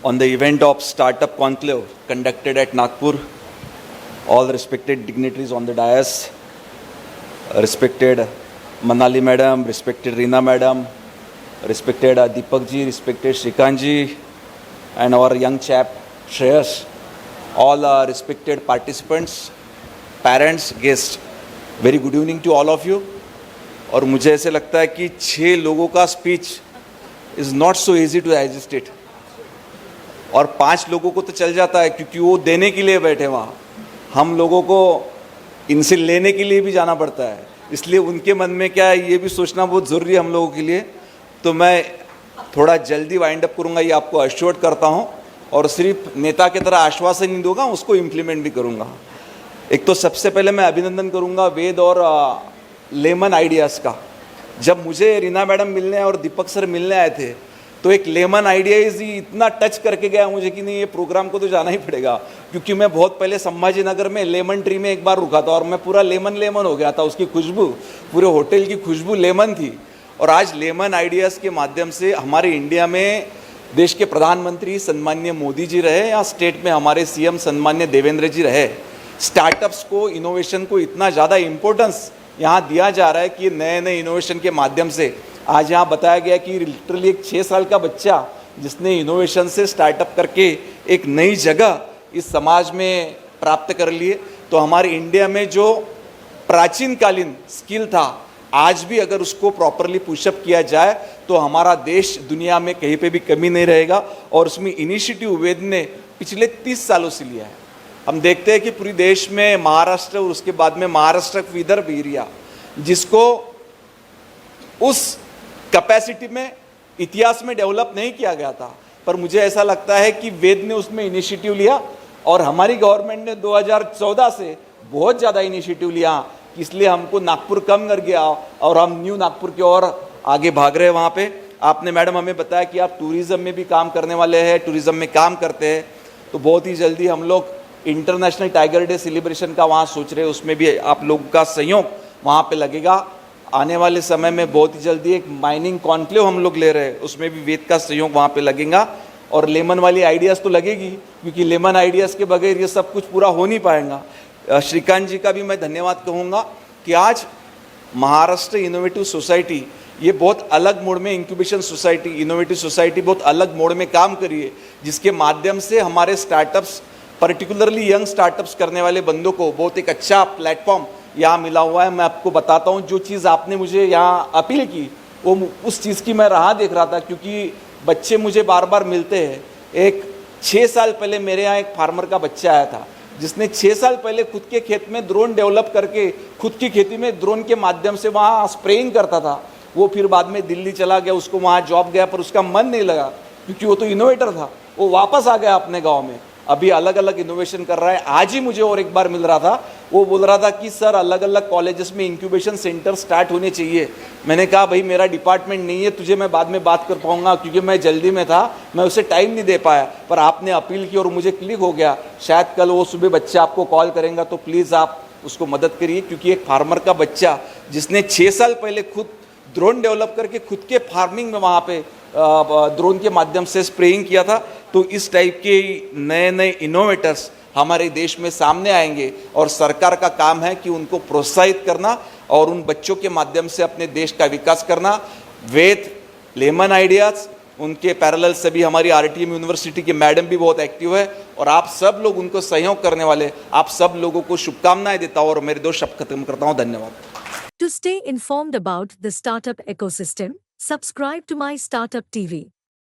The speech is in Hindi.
on the event of Startup Conclave conducted at Nagpur. All respected dignitaries on the dais, respected Manali Madam, respected Reena Madam, respected Deepak ji, respected Shrikant ji, and our young chap Shreyas, all respected participants, parents, guests, very good evening to all of you. और मुझे ऐसे लगता है कि 6 लोगों का speech is not so easy to digest it, और 5 लोगों को तो चल जाता है क्योंकि वो देने के लिए बैठे वहाँ, हम लोगों को इनसे लेने के लिए भी जाना पड़ता है, इसलिए उनके मन में क्या है ये भी सोचना बहुत ज़रूरी है हम लोगों के लिए। तो मैं थोड़ा जल्दी वाइंड अप करूँगा, ये आपको अश्योर्ड करता हूँ, और सिर्फ नेता की तरह आश्वासन नहीं दूंगा, उसको इम्प्लीमेंट भी करूँगा। एक तो सबसे पहले मैं अभिनंदन करूँगा वेद और लेमन आइडियाज़ का। जब मुझे रीना मैडम मिलने और दीपक सर मिलने आए थे तो एक लेमन आइडियाज़ ही इतना टच करके गया मुझे कि नहीं ये प्रोग्राम को तो जाना ही पड़ेगा, क्योंकि मैं बहुत पहले संभाजी नगर में लेमन ट्री में एक बार रुका था और मैं पूरा लेमन हो गया था, उसकी खुशबू, पूरे होटल की खुशबू लेमन थी। और आज लेमन आइडियाज़ के माध्यम से हमारे इंडिया में देश के प्रधानमंत्री सन्मान्य मोदी जी रहे या स्टेट में हमारे सीएम सन्मान्य देवेंद्र जी रहे, स्टार्टअप्स को, इनोवेशन को इतना ज़्यादा इम्पोर्टेंस यहाँ दिया जा रहा है कि नए नए इनोवेशन के माध्यम से आज यहाँ बताया गया कि लिटरली एक 6 साल का बच्चा जिसने इनोवेशन से स्टार्टअप करके एक नई जगह इस समाज में प्राप्त कर लिए। तो हमारे इंडिया में जो प्राचीन कालीन स्किल था, आज भी अगर उसको प्रॉपरली पुशअप किया जाए तो हमारा देश दुनिया में कहीं पे भी कमी नहीं रहेगा। और उसमें इनिशिएटिव वेद ने पिछले 30 सालों से लिया है। हम देखते हैं कि पूरी देश में महाराष्ट्र और उसके बाद में महाराष्ट्र विदर्भ एरिया, जिसको उस कैपेसिटी में इतिहास में डेवलप नहीं किया गया था, पर मुझे ऐसा लगता है कि वेद ने उसमें इनिशिएटिव लिया और हमारी गवर्नमेंट ने 2014 से बहुत ज़्यादा इनिशिएटिव लिया, इसलिए हमको नागपुर कम कर गया और हम न्यू नागपुर की ओर आगे भाग रहे हैं। वहाँ पे आपने मैडम हमें बताया कि आप टूरिज़्म में भी काम करने वाले हैं, टूरिज़्म में काम करते हैं, तो बहुत ही जल्दी हम लोग इंटरनेशनल टाइगर डे सेलिब्रेशन का वहाँ सोच रहे हैं, उसमें भी आप लोगों का सहयोग वहाँ पे लगेगा। आने वाले समय में बहुत ही जल्दी एक माइनिंग कॉन्क्लेव हम लोग ले रहे हैं, उसमें भी वेद का सहयोग वहाँ पे लगेगा। और लेमन वाली आइडियाज़ तो लगेगी, क्योंकि लेमन आइडियाज़ के बगैर ये सब कुछ पूरा हो नहीं पाएगा। श्रीकांत जी का भी मैं धन्यवाद कहूँगा कि आज महाराष्ट्र इनोवेटिव सोसाइटी ये बहुत अलग मोड में, इंक्यूबेशन सोसाइटी, इनोवेटिव सोसाइटी बहुत अलग मोड में काम करी है, जिसके माध्यम से हमारे स्टार्टअप्स, पर्टिकुलरली यंग स्टार्टअप्स करने वाले बंदों को बहुत एक अच्छा प्लेटफॉर्म यहाँ मिला हुआ है। मैं आपको बताता हूँ, जो चीज़ आपने मुझे यहाँ अपील की वो उस चीज़ की मैं राह देख रहा था, क्योंकि बच्चे मुझे बार बार मिलते हैं। एक 6 साल पहले मेरे यहाँ एक फार्मर का बच्चा आया था, जिसने 6 साल पहले खुद के खेत में ड्रोन डेवलप करके खुद की खेती में ड्रोन के माध्यम से वहाँ स्प्रेइंग करता था। वो फिर बाद में दिल्ली चला गया, उसको वहाँ जॉब गया, पर उसका मन नहीं लगा क्योंकि वो तो इनोवेटर था। वो वापस आ गया अपने गाँव में, अभी अलग अलग इनोवेशन कर रहा है। आज ही मुझे और एक बार मिल रहा था, वो बोल रहा था कि सर अलग अलग कॉलेजेस में इंक्यूबेशन सेंटर स्टार्ट होने चाहिए। मैंने कहा भाई मेरा डिपार्टमेंट नहीं है, तुझे मैं बाद में बात कर पाऊंगा, क्योंकि मैं जल्दी में था, मैं उसे टाइम नहीं दे पाया। पर आपने अपील की और मुझे क्लिक हो गया। शायद कल वो सुबह बच्चा आपको कॉल करेगा, तो प्लीज़ आप उसको मदद करिए, क्योंकि एक फार्मर का बच्चा जिसने 6 साल पहले खुद ड्रोन डेवलप करके खुद के फार्मिंग में वहाँ पे ड्रोन के माध्यम से स्प्रेइंग किया था। तो इस टाइप के नए नए इनोवेटर्स हमारे देश में सामने आएंगे, और सरकार का काम है कि उनको प्रोत्साहित करना और उन बच्चों के माध्यम से अपने देश का विकास करना। वेद, लेमन आइडियाज़, उनके पैरेलल से भी हमारी आरटीएम यूनिवर्सिटी के मैडम भी बहुत एक्टिव है, और आप सब लोग उनको सहयोग करने वाले, आप सब लोगों को शुभकामनाएं देता हूँ और मेरे 2 शब्द खत्म करता हूँ। धन्यवाद। To stay informed about the startup ecosystem, subscribe to My Startup TV.